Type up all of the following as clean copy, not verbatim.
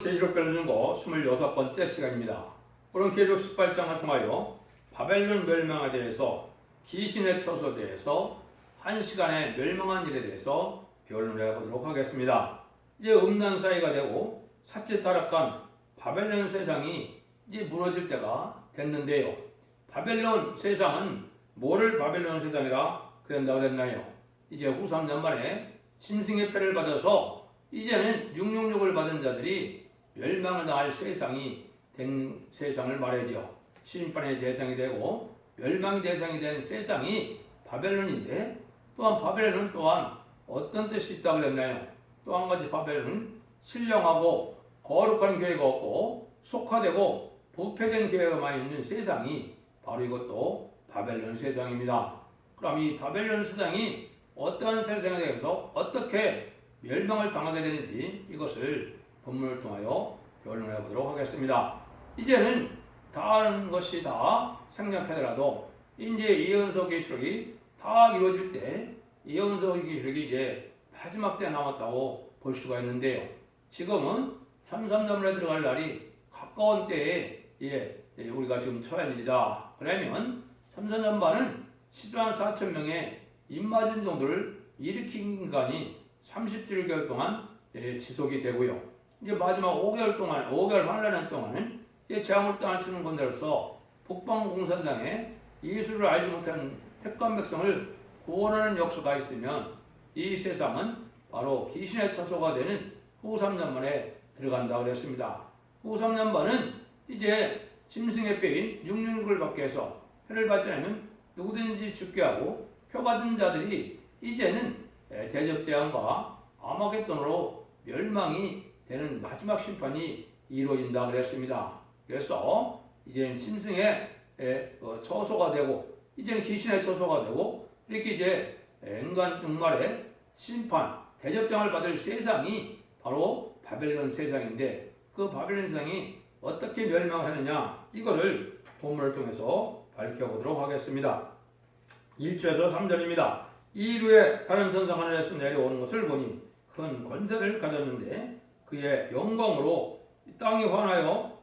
계시록 변증고 26번째 시간입니다. 오늘 계시록 18장을 통하여 바벨론 멸망에 대해서 귀신의 처소에 대해서 1시간에 멸망한 일에 대해서 변론을 해보도록 하겠습니다. 이제 음란 사이가 되고 사치 타락한 바벨론 세상이 이제 무너질 때가 됐는데요. 바벨론 세상은 뭐를 바벨론 세상이라 그런다고 그랬나요? 이제 후 3년 만에 짐승의 패를 받아서 이제는 666을 받은 자들이 멸망을 당할 세상이 된 세상을 말하죠. 심판의 대상이 되고 멸망의 대상이 된 세상이 바벨론인데, 또한 바벨론은 또한 어떤 뜻이 있다고 그랬나요? 또 한 가지, 바벨론은 신령하고 거룩한 교회가 없고 속화되고 부패된 교회가 많이 있는 세상이 바로 이것도 바벨론 세상입니다. 그럼 이 바벨론 세상이 어떠한 세상에 대해서 어떻게 멸망을 당하게 되는지 이것을 본문을 통하여 변론해 보도록 하겠습니다. 이제는 다른 것이 다 생략하더라도 이제 예언서 계시록이 다 이루어질 때 예언서 계시록이 이제 마지막 때 남았다고 볼 수가 있는데요. 지금은 1300년에 들어갈 날이 가까운 때에 우리가 지금 처한 일이다. 그러면 1300년 반은 14만 4천 명의 입맞은 정도를 일으킨 인간이 37개월 동안 지속이 되고요. 이제 마지막 5개월 동안, 5개월 환란한 동안은 재앙을 당하시는 건데로서 북방공산당에 예수를 알지 못한 택한 백성을 구원하는 역사가 있으면 이 세상은 바로 귀신의 처소가 되는 후 3년 만에 들어간다고 그랬습니다. 후 3년 만은 이제 짐승의 뼈인 666을 받게 해서 표를 받지 않으면 누구든지 죽게 하고 표 받은 자들이 이제는 대접재앙과 아마겟돈으로 멸망이 되는 마지막 심판이 이루어진다 그랬습니다. 그래서 이제는 짐승의 처소가 되고 이제는 귀신의 처소가 되고 이렇게 이제 인간 종말의 심판, 대접장을 받을 세상이 바로 바벨론 세상인데, 그 바벨론 세상이 어떻게 멸망을 하느냐, 이거를 본문을 통해서 밝혀보도록 하겠습니다. 1절에서 3절입니다. 이 후에 다른 천사가 하늘에서 내려오는 것을 보니 큰 권세를 가졌는데 그의 영광으로 땅이 환하여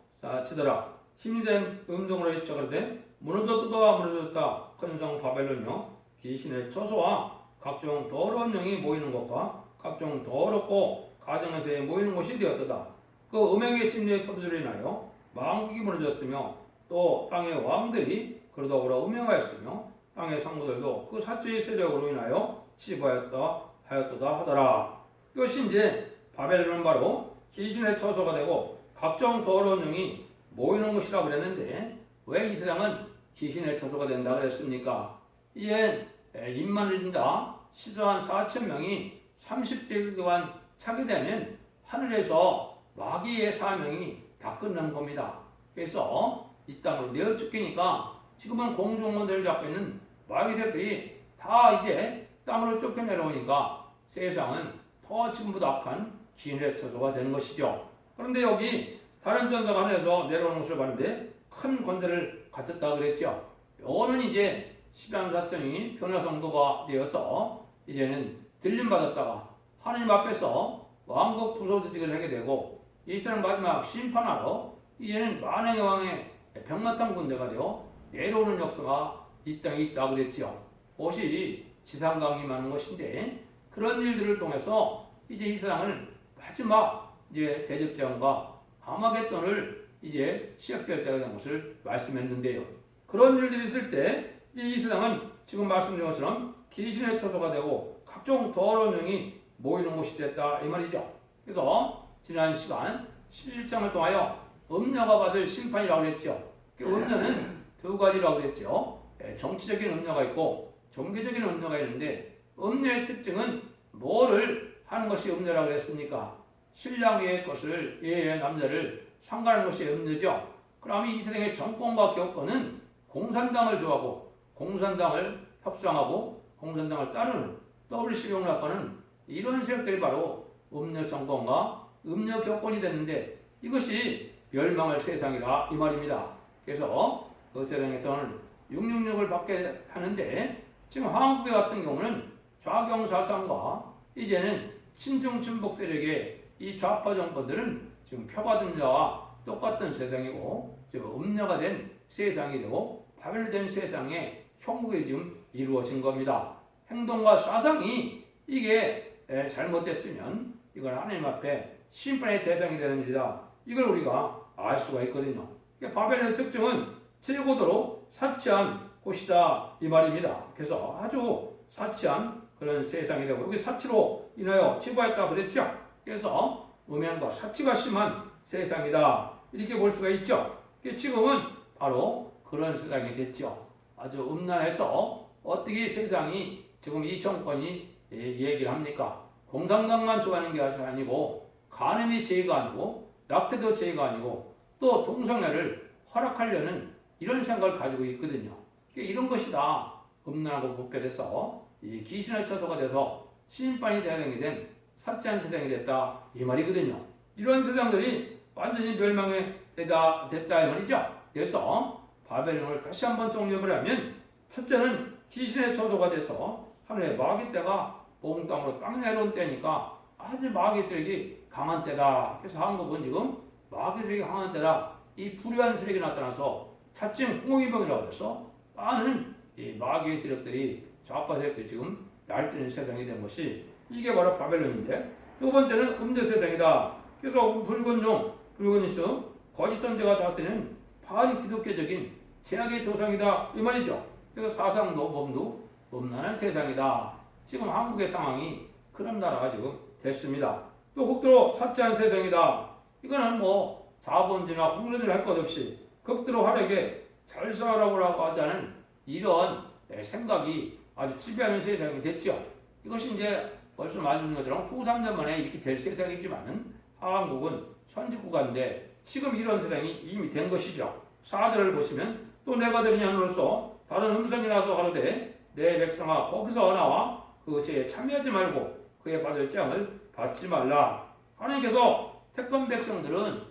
치더라. 힘센 음성으로 외쳐가로되 무너졌다 무너졌다 큰 성 바벨론이여, 귀신의 처소와 각종 더러운 영이 모이는 것과 각종 더럽고 가정에서 모이는 곳이 되었도다. 그 음행의 침례의 포도주로 인하여 만국이 무너졌으며 또 땅의 왕들이 그로 더불어 음행하였으며 땅의 성도들도 그 사체의 세력으로 인하여 치부하였다 하였도다 하더라. 이것이 이제 바벨론은 바로 귀신의 처소가 되고 각종 더러운 영이 모이는 곳이라고 그랬는데, 왜 이 세상은 귀신의 처소가 된다 그랬습니까? 이제 입만 잃은 자 14만 4천 명이 30일 동안 차게 되면 하늘에서 마귀의 사명이 다 끝난 겁니다. 그래서 이 땅으로 내어 쫓기니까 지금은 공중원들을 잡고 있는 마귀들이 다 이제 땅으로 쫓겨 내려오니까 세상은 더 지금보다 악한 귀신의 처소가 되는 것이죠. 그런데 여기 다른 천사가 하늘에서 내려오는 것을 봤는데 큰 권세를 갖췄다 그랬죠. 요거는 이제 10만 4천이 변화성도가 되어서 이제는 들림 받았다가 하나님 앞에서 왕국 부소득을 하게 되고 이스라엘 마지막 심판하러 이제는 만왕의 왕의 백마탄 군대가 되어 내려오는 역사가 이 땅에 있다 그랬죠. 그것이 지상 강림하는 것인데, 그런 일들을 통해서 이제 이 세상은 마지막 이제 대접장과 아마겟돈을 이제 시작될 때가 된 것을 말씀했는데요. 그런 일들이 있을 때 이제 이 세상은 지금 말씀드린 것처럼 귀신의 처소가 되고 각종 더러운 영이 모이는 곳이 됐다 이 말이죠. 그래서 지난 시간 17장을 통하여 음녀가 받을 심판이라고 그랬죠. 그 음녀는 두 가지라고 그랬죠. 정치적인 음녀가 있고 종교적인 음녀가 있는데, 음녀의 특징은 뭐를 하는 것이 음녀라고 그랬습니까? 신랑 외의 것을, 외의 남자를 상관하는 것이 음녀죠. 그러면 이 세상의 정권과 교권은 공산당을 좋아하고 공산당을 협상하고 공산당을 따르는 WC용을 아빠는 이런 세력들이 바로 음녀 정권과 음녀 교권이 됐는데, 이것이 멸망할 세상이라 이 말입니다. 그래서 그 세상에서는 666을 받게 하는데, 지금 한국에 같은 경우는 좌경사상과 이제는 친중 친북 세력의 이 좌파 정권들은 지금 지금 표받은 자와 똑같은 세상이고 음녀가 된 세상이 되고 바벨로 된 세상에 형국이 지금 이루어진 겁니다. 행동과 사상이 이게 잘못됐으면 이건 하나님 앞에 심판의 대상이 되는 일이다. 이걸 우리가 알 수가 있거든요. 바벨론의 특징은 최고도로 사치한 곳이다 이 말입니다. 그래서 아주 사치한 그런 세상이 되고 여기 사치로 인하여 치부했다 그랬죠. 그래서 음행과 사치가 심한 세상이다 이렇게 볼 수가 있죠. 지금은 바로 그런 세상이 됐죠. 아주 음란해서 어떻게 세상이 지금 이 정권이 얘기를 합니까? 공산당만 좋아하는 게 아니고 간음이 죄가 아니고 낙태도 죄가 아니고 또 동성애를 허락하려는 이런 생각을 가지고 있거든요. 이런 것이 다 음란하고 부패돼서 이 귀신의 처소가 돼서 심판이 대상이 된 사치한 세상이 됐다 이 말이거든요. 이런 세상들이 완전히 멸망에 됐다 이 말이죠. 그래서 바벨론을 다시 한번 정리해보려면 첫째는 귀신의 처소가 돼서 하늘의 마귀 떼가 온 땅으로 땅 내려온 때니까 아주 마귀 세력이 강한 때다. 그래서 한국은 지금 마귀 세력이 강한 때다. 이 불의한 세력이 나타나서 차츰 홍위병이라고 해서 많은 이 마귀의 세력들이 좌파 세력들이 지금 날뛰는 세상이 된 것이 이게 바로 바벨론인데 두 번째는 음대 세상이다. 그래서 붉은 종, 붉은 이슈, 거짓 선지자가 다스리는 반기독교적인 제약의 도상이다 이 말이죠. 그래서 사상도 범도 음란한 세상이다. 지금 한국의 상황이 그런 나라가 지금 됐습니다. 또 극도로 사치한 세상이다. 이거는 뭐 자본주의나 공산주의 할 것 없이 극도로 화려하게 잘 살아라고 하자는 이런 생각이 아주 지배하는 세상이 됐죠. 이것이 이제 벌써 말씀드린 것처럼 후 3년 만에 이렇게 될 세상이지만은 한국은 선진국가인데 지금 이런 세상이 이미 된 것이죠. 4절을 보시면 또 내가 들으냐로서 다른 음성이 나서 가로되 내 백성아 거기서 나와 그 죄에 참여하지 말고 그의 받을 재앙을 받지 말라. 하나님께서 택한 백성들은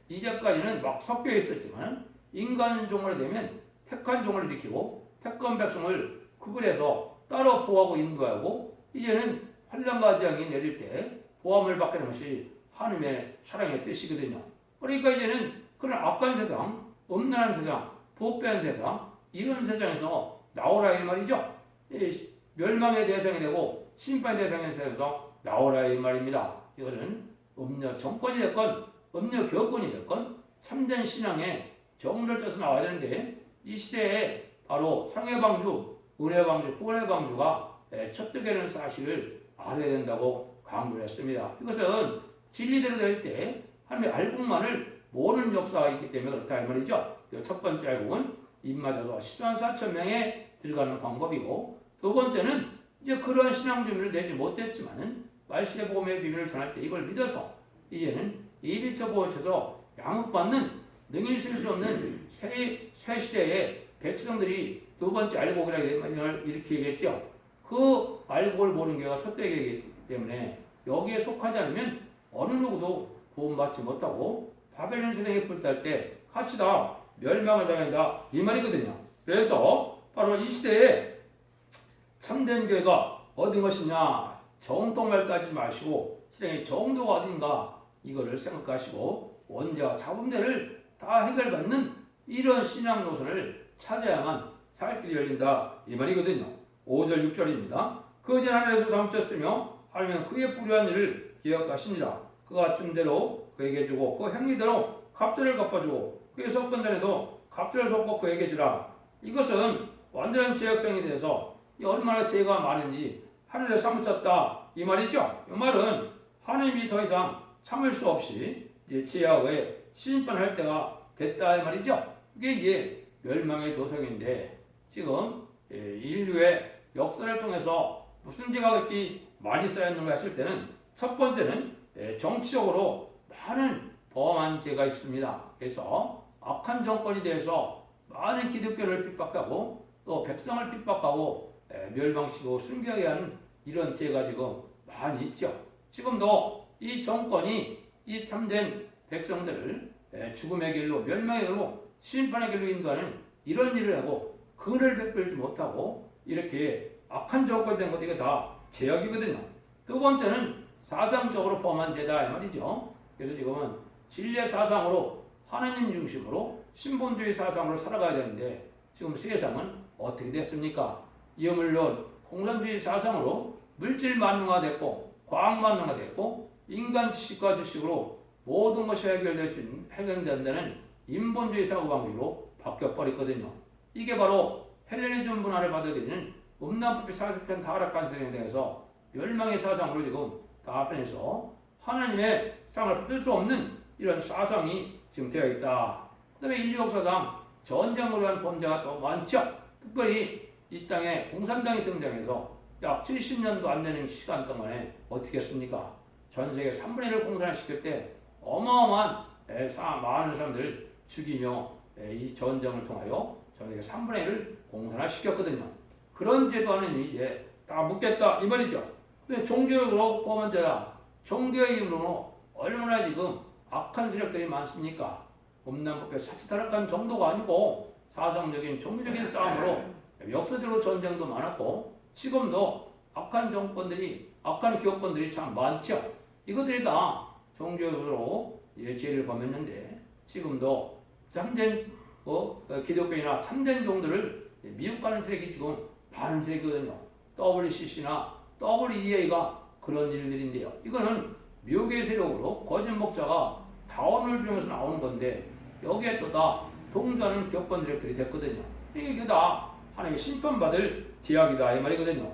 이제까지는 막 섞여 있었지만 인간 종으로 되면 택한 종을 일으키고 택한 백성을 구분해서 따로 보호하고 인도하고 이제는 환난과 재앙이 내릴 때 보함을 받게 되는 것이 하나님의 사랑의 뜻이거든요. 그러니까 이제는 그런 악한 세상, 음란한 세상, 부패한 세상 이런 세상에서 나오라 이 말이죠. 멸망의 대상이 되고 심판의 대상이 되어서 나오라 이 말입니다. 이거는 음녀 정권이 됐건 음녀 교권이 됐건 참된 신앙의 정의를 떠서 나와야 되는데 이 시대에 바로 상해방주, 은혜방주, 구원해방주가 척득되는 사실을 알아야 된다고 강조를 했습니다. 이것은 진리대로 될 때 하나님의 알곡만을 모르는 역사가 있기 때문에 그렇다 이 말이죠. 첫 번째 알곡은 입맞아서 10만 4천 명에 들어가는 방법이고 두 번째는 이제 그런 신앙 준비를 내지 못했지만은 말씀의 복음의 비밀을 전할 때 이걸 믿어서 이제는 이비처 보호처서 양육받는 능히 쓸 수 없는 새 시대의 백성들이 두 번째 알곡이라고 이렇게 얘기했죠. 그 알곡을 모르는 게가 첫대기이기 때문에 여기에 속하지 않으면 어느 누구도 구원받지 못하고 바벨론 세상에 불탈 때 같이 다 멸망을 당한다 이 말이거든요. 그래서 바로 이 시대에 참된 교회가 어떤 것이냐 정통을 따지지 마시고 실행의 정도가 어딘가 이거를 생각하시고 원죄와 자범죄를 다 해결받는 이런 신앙 노선을 찾아야만 살 길이 열린다 이 말이거든요. 5절 6절입니다. 그 전 하늘에서 잠쳤으며 하나님은 그의 불의한 일을 기억하시니라. 그가 준 대로 그에게 주고 그 행위대로 갑절을 갚아주고 그의 섞은 자에도 갑절을 섞고 그에게 주라. 이것은 완전한 죄악성에 대해서 얼마나 죄가 많은지 하늘에 사무쳤다 이 말이죠. 이 말은 하나님이 더 이상 참을 수 없이 이제 죄악에 심판할 때가 됐다 이 말이죠. 이게 이제 멸망의 도성인데 지금 인류의 역사를 통해서 무슨 죄가 그렇게 많이 쌓였는가 했을 때는 첫 번째는 정치적으로 많은 범한 죄가 있습니다. 그래서 악한 정권에 대해서 많은 기독교를 핍박하고 또 백성을 핍박하고 멸망시키고 순교하게 하는 이런 죄가 지금 많이 있죠. 지금도 이 정권이 이 참된 백성들을 죽음의 길로 멸망의 길로 심판의 길로 인도하는 이런 일을 하고 그를 베풀지 못하고 이렇게 악한 정권이 된 것 이게 다 죄악이거든요. 두 번째는 사상적으로 범한 죄다 이 말이죠. 그래서 지금은 진리의 사상으로 하나님 중심으로 신본주의 사상으로 살아가야 되는데 지금 세상은 어떻게 됐습니까? 이어물론 공산주의 사상으로 물질 만능화됐고 과학 만능화됐고 인간 지식과 지식으로 모든 것이 해결된다는 인본주의 사고방식으로 바뀌어버렸거든요. 이게 바로 헬레니즘 문화를 받아들이는 음란법의 사실편 타락한 세상에 대해서 멸망의 사상으로 지금 답변해서 하나님의 상을 받을 수 없는 이런 사상이 지금 되어 있다. 그 다음에 인류 역사상 전쟁으로 한 범죄가 또 많죠. 특별히 이 땅에 공산당이 등장해서 약 70년도 안 되는 시간 동안에 어떻게 했습니까? 전 세계 3분의 1을 공산화시킬 때 어마어마한 많은 사람들을 죽이며 이 전쟁을 통하여 전 세계 3분의 1을 공산화시켰거든요. 그런 제도는 이제 다 묻겠다 이 말이죠. 근데 종교적으로 뻔한 자라 종교의 이름으로 얼마나 지금 악한 세력들이 많습니까? 음란법의 사치타락한 정도가 아니고 사상적인 종교적인 싸움으로 역사적으로 전쟁도 많았고 지금도 악한 정권들이 악한 기업권들이 참 많죠. 이것들이 다 종교적으로 죄를 범했는데 지금도 참된 기독교인이나 참된 종들을 미혹하는 세력이 지금 많은 세력이거든요. WCC나 WEA가 그런 일들인데요. 이거는 미혹의 세력으로 거짓 목자가 다원을 주면서 나오는 건데 여기에 또 다 동조하는 기업권 세력들이 됐거든요. 이게 다 하나님의 심판받을 제약이다 이 말이거든요.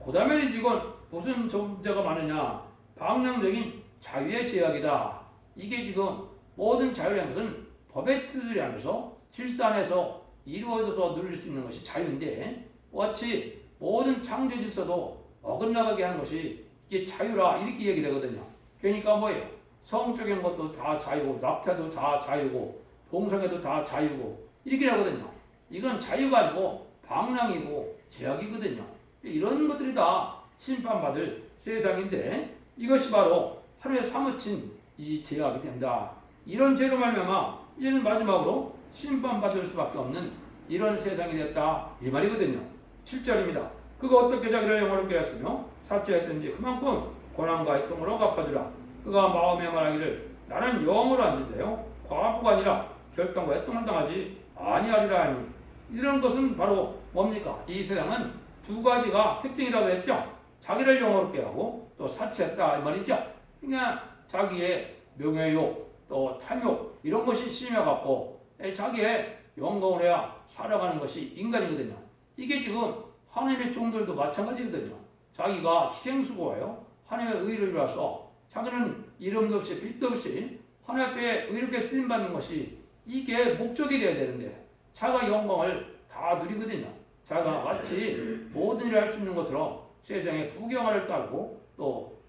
그 다음에 지금 무슨 문제가 많으냐? 방향적인 자유의 제약이다. 이게 지금 모든 자유라는 것은 법의 틀 안에서 질서 안에서 이루어져서 누릴 수 있는 것이 자유인데 마치 모든 창조 질서도 어긋나가게 하는 것이 이게 자유라 이렇게 얘기를 하거든요. 그러니까 뭐예요? 성적인 것도 다 자유고 낙태도 다 자유고 동성애도 다 자유고 이렇게 하거든요. 이건 자유가 아니고 방랑이고 제약이거든요. 이런 것들이 다 심판받을 세상인데 이것이 바로 하루에 사무친 이 제약이 된다. 이런 죄로 말미암아 이제는 마지막으로 심판받을 수밖에 없는 이런 세상이 됐다 이 말이거든요. 7절입니다. 그가 어떻게 자기를 영원롭게 하였으며 사치하였든지 그만큼 고난과 애통으로 갚아주라. 그가 마음에 말하기를 나는 영으로 앉은데요 과부가 아니라 결단과 애통을 당하지 아니하리라 하니 이런 것은 바로 뭡니까? 이 세상은 두 가지가 특징이라고 했죠. 자기를 영원롭게 하고 또 사치했다 이 말이죠. 그러니까 자기의 명예욕 또 탐욕 이런 것이 심해갖고 자기의 영광을 해야 살아가는 것이 인간이거든요. 이게 지금 하나님의 종들도 마찬가지거든요. 자기가 희생수고예요. 하나님의 의를 이루어서 자기는 이름도 없이 빛도 없이 하나님 앞에 의롭게 쓰임받는 것이 이게 목적이 되어야 되는데 자기가 영광을 다 누리거든요. 자기가 마치 모든 일을 할 수 있는 것처럼 세상에 부경화를 따르고 또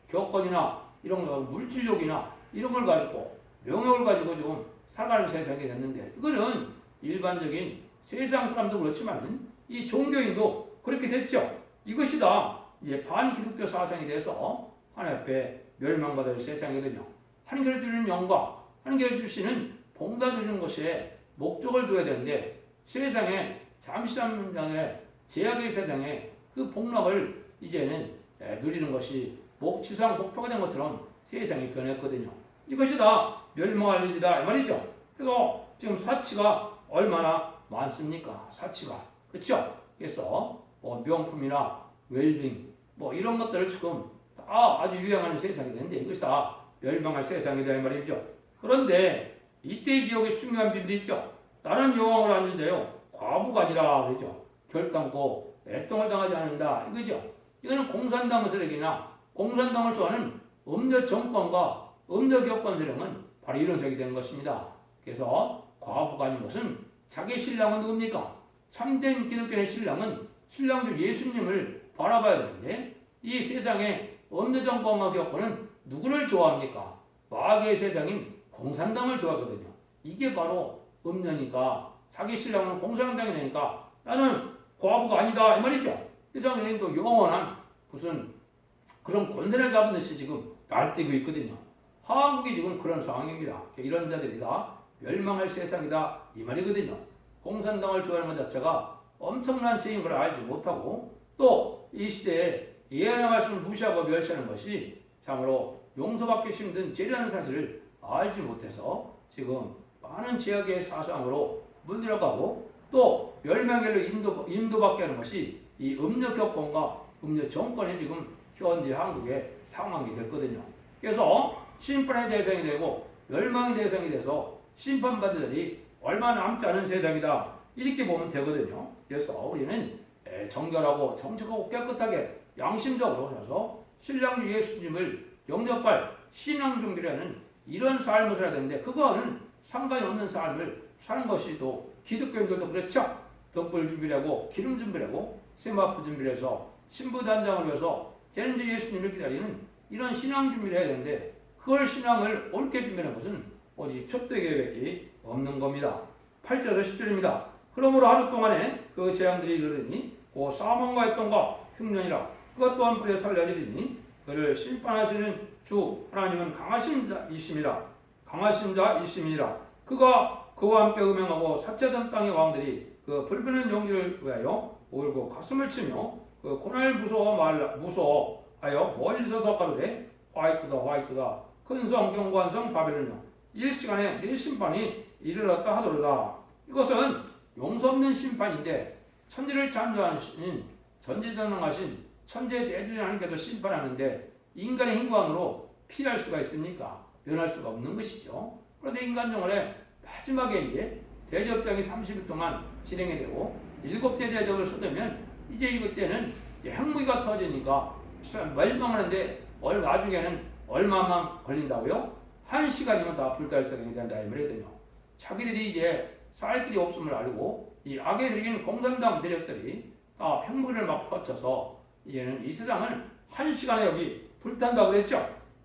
교권이나 이런 거 물질욕이나 이런 걸 가지고 명예를 가지고 지금 살아가는 세상이 됐는데 이거는 일반적인 세상 사람도 그렇지만 이 종교인도 그렇게 됐죠. 이것이 다 이제 반기독교 사상이 돼서 하나님 앞에 멸망받을 세상이거든요. 하나님께서 주시는 영광, 하나님께서 주시는 봉사 주는 것에 목적을 둬야 되는데 세상에 잠시장의 제약의 세상에 그 복락을 이제는 누리는 것이 지상 목표가 된 것처럼 세상이 변했거든요. 이것이 다 멸망할 일이다 이 말이죠. 그래서 지금 사치가 얼마나 많습니까? 사치가 그렇죠? 그래서 명품이나 웰빙 이런 것들을 지금 다 아주 유행하는 세상이 되는데 이것이 다 멸망할 세상이다 이 말이죠. 그런데 이때의 기억에 중요한 비밀이 있죠. 나는 여왕을 앉은 자요 과부가 아니라 그러죠. 결단코 애통을 당하지 않는다 이거죠. 이거는 공산당 세력이나 공산당을 좋아하는 음녀 정권과 음녀 기업권 세력은 바로 이런 적이 된 것입니다. 그래서 과부가 아닌 것은 자기 신랑은 누굽니까? 참된 기독교의 신랑은 신랑도 예수님을 바라봐야 되는데 이 세상에 음녀 정권과 기업권은 누구를 좋아합니까? 마귀의 세상인 공산당을 좋아하거든요. 이게 바로 음녀니까 자기 신랑은 공산당이 되니까 나는 과부가 아니다 이 말이죠. 세상에는 또 영원한 무슨 그런 권세를 잡은 듯이 지금 날뛰고 있거든요. 한국이 지금 그런 상황입니다. 이런 자들이 다 멸망할 세상이다 이 말이거든요. 공산당을 좋아하는 것 자체가 엄청난 죄인 걸 알지 못하고 또 이 시대에 예언의 말씀을 무시하고 멸시하는 것이 참으로 용서받기 힘든 죄라는 사실을 알지 못해서 지금 많은 죄악의 사상으로 물들어가고 또 멸망길로 인도받게 하는 것이 이 음력 격권과 음력 정권이 지금 현재 한국의 상황이 됐거든요. 그래서 심판의 대상이 되고 멸망의 대상이 돼서 심판받을 일이 얼마 남지 않은 세상이다. 이렇게 보면 되거든요. 그래서 우리는 정결하고 정직하고 깨끗하게 양심적으로 서서 신랑 예수님을 영접할 신앙 준비를 하는 이런 삶을 살아야 되는데 그거는 상관이 없는 삶을 사는 것이 또 기독교인들도 그렇죠. 덕불 준비를 하고 기름 준비를 하고 세마포 준비를 해서 신부 단장을 위해서 제는지 예수님을 기다리는 이런 신앙 준비를 해야 되는데 그걸 신앙을 옳게 준비하는 것은 오직 촛대교회밖에 없는 겁니다. 8절에서 10절입니다. 그러므로 하루 동안에 그 재앙들이 이르르니 그 사망과 했던가 흉년이라 그것 또한 불에 살려지리니 그를 심판하시는 주 하나님은 강하신 자이심이라 강하신 자이심이라 그가 그와 함께 음행하고 사체된 땅의 왕들이 그 불변한 용기를 위하여 울고 가슴을 치며 그 고난을 무서워하여 멀리 서서 가로되 화이트다 화이트다 큰 성 견고한 성 바벨론이여 이 시간에 네 심판이 이르렀다 하더로다. 이것은 용서 없는 심판인데 천지를 창조하신 전지전능하신 천지의 대주인 하나님께서 심판하는데 인간의 행방으로 피할 수가 있습니까? 변할 수가 없는 것이죠. 그런데 인간 정원에 마지막에 이제 대접장이 30일 동안 진행이 되고 7대 대접을 쏟으면 이제 이때는 핵무기가 터지니까 멸망하는데 나중에는 얼마만 걸린다고요? 1시간이면 다 불달성이 된다 이 말이거든요. 자기들이 이제 살 길이 없음을 알고 이 악에 들이는 공산당 대력들이 다 핵무기를 막 터쳐서 이제는 이 세상을 1시간에 여기 불탄다고 그랬죠.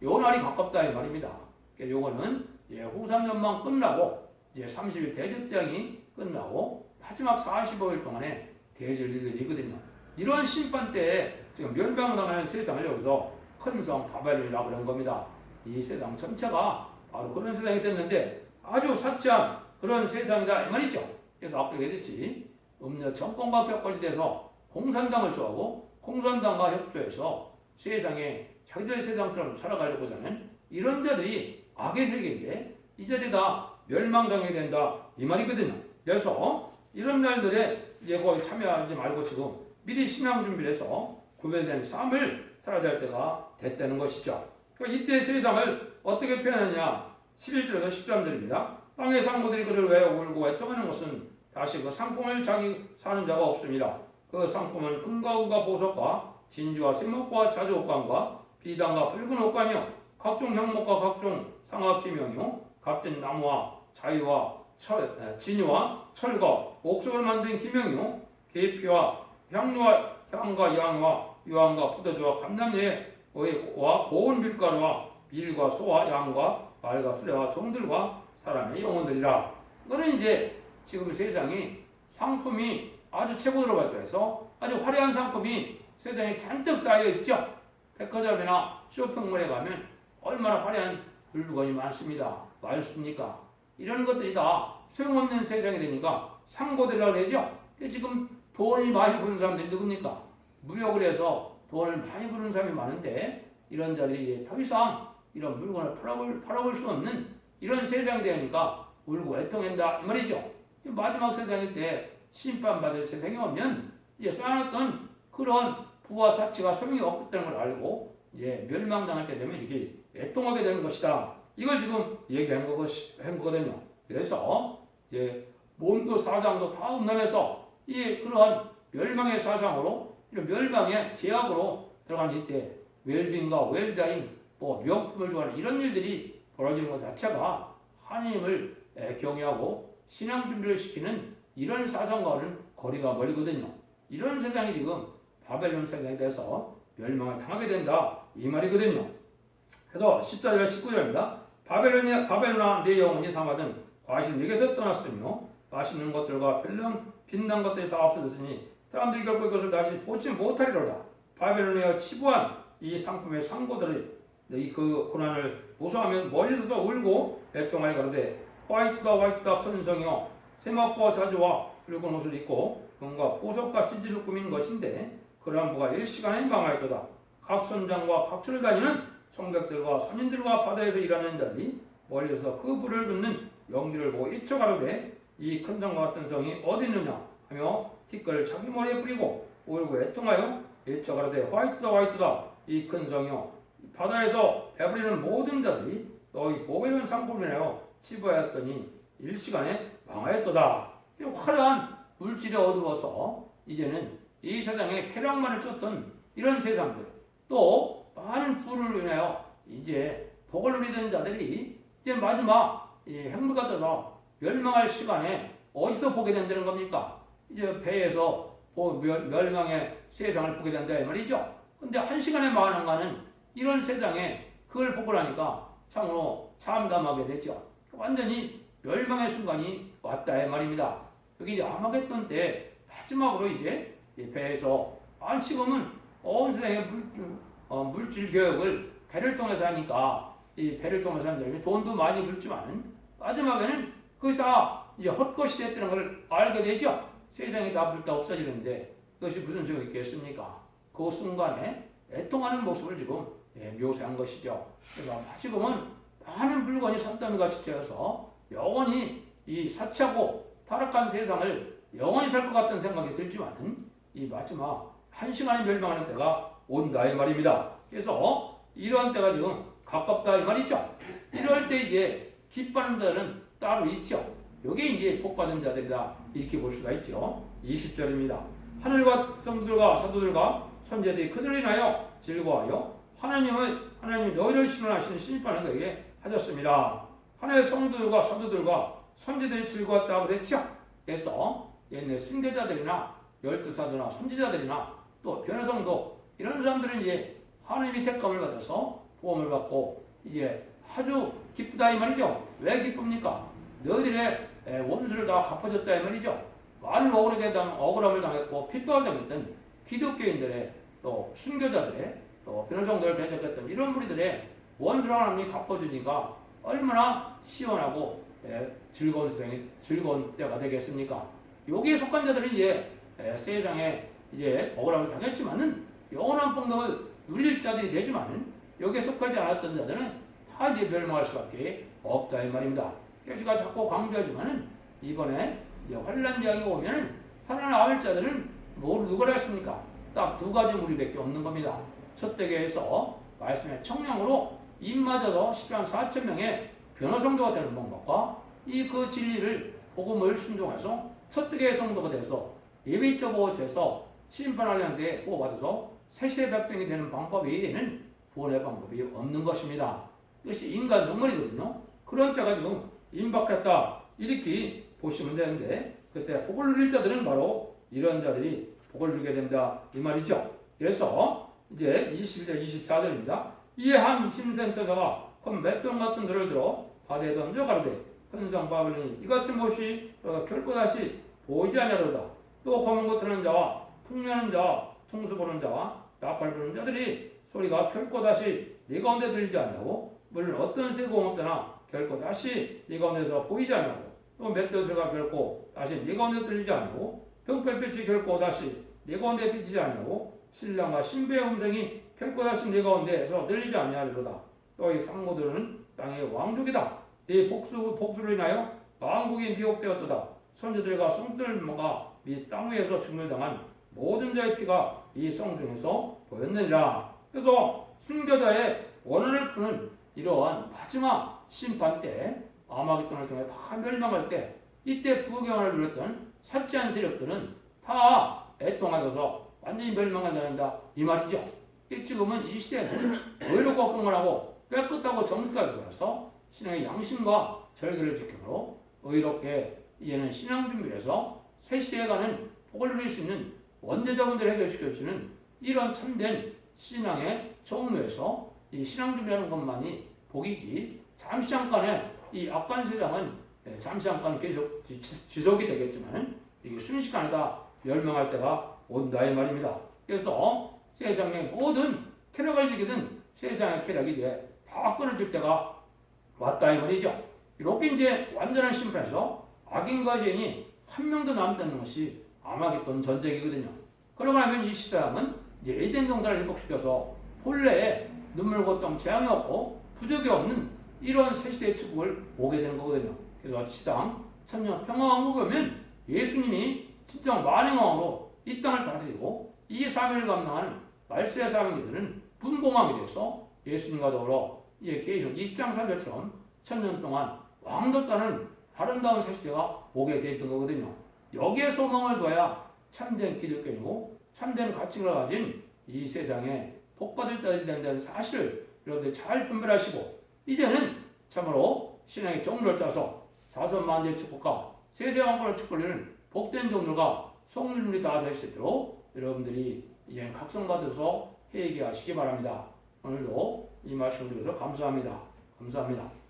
요 날이 가깝다 이 말입니다. 그러니까 요거는 후삼연방 끝나고 이제 30일 대접장이 끝나고 마지막 45일 동안에 대절일들이거든요. 이런 심판 때에 지금 멸망당하는 세상을 여기서 큰 성 바벨론이라고 그런 겁니다. 이 세상 전체가 바로 그런 세상이 됐는데 아주 사치한 그런 세상이다 이 말이죠. 그래서 아까 얘기했듯이 음력 정권과 격걸돼서 공산당을 좋아하고 공산당과 협조해서 세상에 자기들 세상처럼 살아가려고 하는 이런 자들이 악의 세계인데 이 자들이 다 멸망당하게 된다 이 말이거든요. 그래서 이런 날들에 이제 거기 참여하지 말고 지금 미리 신앙 준비를 해서 구별된 삶을 살아야 될 때가 됐다는 것이죠. 그러니까 이때 세상을 어떻게 표현하냐 11절에서 13절입니다. 땅의 상무들이 그를 왜 울고 애통하는 것은 다시 그 상품을 자기 사는 자가 없습니다. 그 상품은 금과 은과 보석과 진주와 쇠목과 자주옥감과 비단과 붉은 옷감이요 각종 향목과 각종 상아 기명이요 값진 나무와 자유와 진유와 철과 옥석을 만든 기명이요 계피와 향료와 향과 양과 유황과 포도주와 감람류와 고운 밀가루와 밀과 소와 양과 말과 수레와 종들과 사람의 영혼들이라. 이거는 이제 지금 세상이 상품이 아주 최고로 발달해서 아주 화려한 상품이 세상에 잔뜩 쌓여 있죠. 백화점이나 쇼핑몰에 가면 얼마나 화려한 물건이 많습니까? 이런 것들이 다 소용없는 세상이 되니까 상고들이라고 그러죠. 지금 돈을 많이 버는 사람들이 누굽니까? 무역을 해서 돈을 많이 버는 사람이 많은데 이런 자들이 더 이상 이런 물건을 팔아볼 수 없는 이런 세상이 되니까 울고 애통한다 이 말이죠. 마지막 세상일 때 심판받을 세상이 오면 이제 쌓아놨던 그런 부와 사치가 소용이 없다는 걸 알고 이제 멸망당할 때 되면 이렇게 애통하게 되는 것이다. 이걸 지금 얘기한 거거든요. 그래서 이제 몸도 사상도 다 음란해서 이 그러한 멸망의 사상으로 이런 멸망의 제약으로 들어가는 이때 웰빙과 웰다잉 뭐 명품을 좋아하는 이런 일들이 벌어지는 것 자체가 하나님을 경외하고 신앙 준비를 시키는 이런 사상과는 거리가 멀거든요. 이런 세상이 지금 바벨론 세상이 돼서 멸망을 당하게 된다 이 말이거든요. 그래서 14절과 19절입니다. 바벨론아 내 영혼이 담아둔 과실 내게서 떠났으며 맛있는 것들과 빛난 것들이 다 없어졌으니 사람들이 결국 이것을 다시 보지 못하리로다. 바벨론에 치부한 이 상품의 상고들이 그 고난을 무서워하면 멀리서도 울고 애통하여 가로되 화이트다 큰 성이여 세마포와 자주와 붉은 옷을 입고 금과 보석과 진지를 꾸민 것인데 그러한 부가 1시간에 망하였도다. 각 선장과 각처를 다니는 성벽들과 선인들과 바다에서 일하는 자들이 멀리서 그 불을 붙는 연기를 보고 이쳐가로되 이 큰 성과 같은 성이 어디 있느냐 하며 티끌을 자기 머리에 뿌리고 울고 애통하여 이쳐가로되 화이트다 화이트다 이 큰 성이여 바다에서 배부리는 모든 자들이 너희 보배로운 상품을 인하여 치부하였더니 일시간에 망하였도다. 화려한 물질이 어두워서 이제는 이 세상에 쾌락만을 쫓던 이런 세상들 또 많은 부를 인하여 이제 복을 누리던 자들이 이제 마지막 이 행부가 떠서 멸망할 시간에 어디서 보게 된다는 겁니까? 이제 배에서 멸망의 세상을 보게 된다 이 말이죠. 근데 한 시간에 망하는 이런 세상에 그걸 보고 나니까 참으로 참담하게 되죠. 완전히 멸망의 순간이 왔다 이 말입니다. 여기 이제 아마겟돈 때 마지막으로 이제 배에서 지금은 온 세상의 물질 교역을 배를 통해서 하니까 이 배를 통해서 하는 사람이 돈도 많이 벌지만은 마지막에는 그것이 다 이제 헛것이 됐다는 걸 알게 되죠. 세상이 다 불다 없어지는데 그것이 무슨 소용이 있겠습니까? 그 순간에 애통하는 모습을 지금 묘사한 것이죠. 그래서 지금은 많은 물건이 산더미 같이 되어서 영원히 이 사차고 타락한 세상을 영원히 살 것 같은 생각이 들지만은 이 마지막 한 시간에 멸망하는 때가 온다 이 말입니다. 그래서 이러한 때가 지금 가깝다 이 말이죠. 이럴 때 이제 기뻐하는 자들은 따로 있죠. 이게 이제 복받은 자들이다 이렇게 볼 수가 있죠. 20절입니다. 하늘과 성들과 사도들과 선제들이 그들을 인하여 즐거워하여 하나님이 너희를 신원하시는 신입하는 그에게 하셨습니다. 하늘의 성들과 사도들과 선제들이 즐거웠다고 그랬죠. 그래서 옛날 순교자들이나 열두사도나 선지자들이나 또 변호성도 이런 사람들은 이제 하나님이 택감을 받아서 보험을 받고 이제 아주 기쁘다 이 말이죠. 왜 기쁩니까? 너희들의 원수를 다 갚아줬다 이 말이죠. 많은 억울함을 당했고 핍박을 당했던 기독교인들의 또 순교자들의 또 변호성들을 대적했던 이런 무리들의 원수를 하나님이 갚아주니까 얼마나 시원하고 즐거운 때가 되겠습니까? 여기에 속한 자들은 이제 세상에 이제 억울함을 당했지만은 영원한 복락을 누릴 자들이 되지만은 여기에 속하지 않았던 자들은 다 이제 멸망할 수밖에 없다 이 말입니다. 그래서 제가 자꾸 강조하지만은 이번에 이제 환란 이야기 오면은 살아남을 자들은 누구라 했습니까? 딱 두 가지 무리밖에 없는 겁니다. 첫대교에서 말씀의 청량으로 입맞아서 10만 4천 명의 변호성도가 되는 방법과 이 그 진리를 복음을 순종해서 첫대교의 성도가 돼서 예비적으로 돼서 심판하려는 데 보호받아서 세시의 백성이 되는 방법 외에는 구원의 방법이 없는 것입니다. 이것이 인간 정말이거든요. 그런 때가 지금 임박했다 이렇게 보시면 되는데 그때 복을 누릴 자들은 바로 이런 자들이 복을 누리게 된다 이 말이죠. 그래서 이제 21절 24절입니다. 이에 한 힘센 처자가 큰 맷돈 같은 돌을 들어 바다에 던져 가로되 큰 성 바벨론이 이같이 못이 결코 다시 보이지 아니하로다. 또 검은 것 드는 자와 풍년한 자와 통수 보는 자와 나팔 부는 자들이 소리가 결코 다시 네 가운데 들리지 아니하고 물론 어떤 세공업자나 결코 다시 네 가운데서 보이지 아니하고 또 맷돈 소리가 결코 다시 네 가운데 들리지 아니하고 등불빛이 결코 다시 네 가운데 비치지 아니하고 신랑과 신부의 음성이 결코 다시 네 가운데에서 들리지 아니하리로다. 또 이 상고들은 땅의 왕족이다. 네 복수를 인하여 왕국이 미혹되었도다. 선지들과 성들모가 이 땅 위에서 죽물당한 모든 자의 피가 이 성중에서 보였느니라. 그래서 순교자의 원한을 푸는 이러한 마지막 심판 때 아마겟돈을 통해 다 멸망할 때 이때 부경을 누렸던 사치한 세력들은 다 애통하여서 완전히 멸망하지 않는다 이 말이죠. 지금은 이 시대는 의롭고 경건하고 깨끗하고 정직하게 돌아서 신앙의 양심과 절개를 지킴으로 의롭게 이제는 신앙 준비를 해서 새 시대에 가는 복을 누릴 수 있는 원죄자분들을 해결시켜주는 이런 참된 신앙의 정로에서 이 신앙 준비하는 것만이 복이지 잠시 잠깐의 이 악한 세상은 잠시 잠깐 계속 지속이 되겠지만 이게 순식간에 다 멸망할 때가 온다 이 말입니다. 그래서 세상의 모든 쾌락을 즐기던 세상의 쾌락이 이제 다 끊어질 때가 왔다 이 말이죠. 이렇게 이제 완전한 심판에서 악인과 죄인이 한 명도 남지 않는 것이 아마겟돈 전쟁이거든요. 그러고 나면 이 시대함은 이제 에덴 동산을 회복시켜서 본래의 눈물 고통 재앙이 없고 부족이 없는 이런 새 시대의 축복을 보게 되는 거거든요. 그래서 지상 천년 평화왕국에 오면 예수님이 진정 만행왕으로 이 땅을 다스리고 이 사명을 감당하는 말세의 사명자들은 분봉하게 돼서 예수님과 더불어 계시록 20장 3절처럼 천년 동안 왕도다는 아름다운 새 시대가 오게 되어 있던 거거든요. 여기에 소망을 둬야 참된 기독교이고 참된 가치를 가진 이 세상에 복받을 자들이 된다는 사실을 여러분들이 잘 분별하시고 이제는 참으로 신앙의 종로를 짜서 사선만대의 축복과 세세왕권을 축복하는 복된 종들과 성률이 다 될 수 있도록 여러분들이 이제 각성받아서 회개하시기 바랍니다. 오늘도 이 말씀을 드려서 감사합니다. 감사합니다.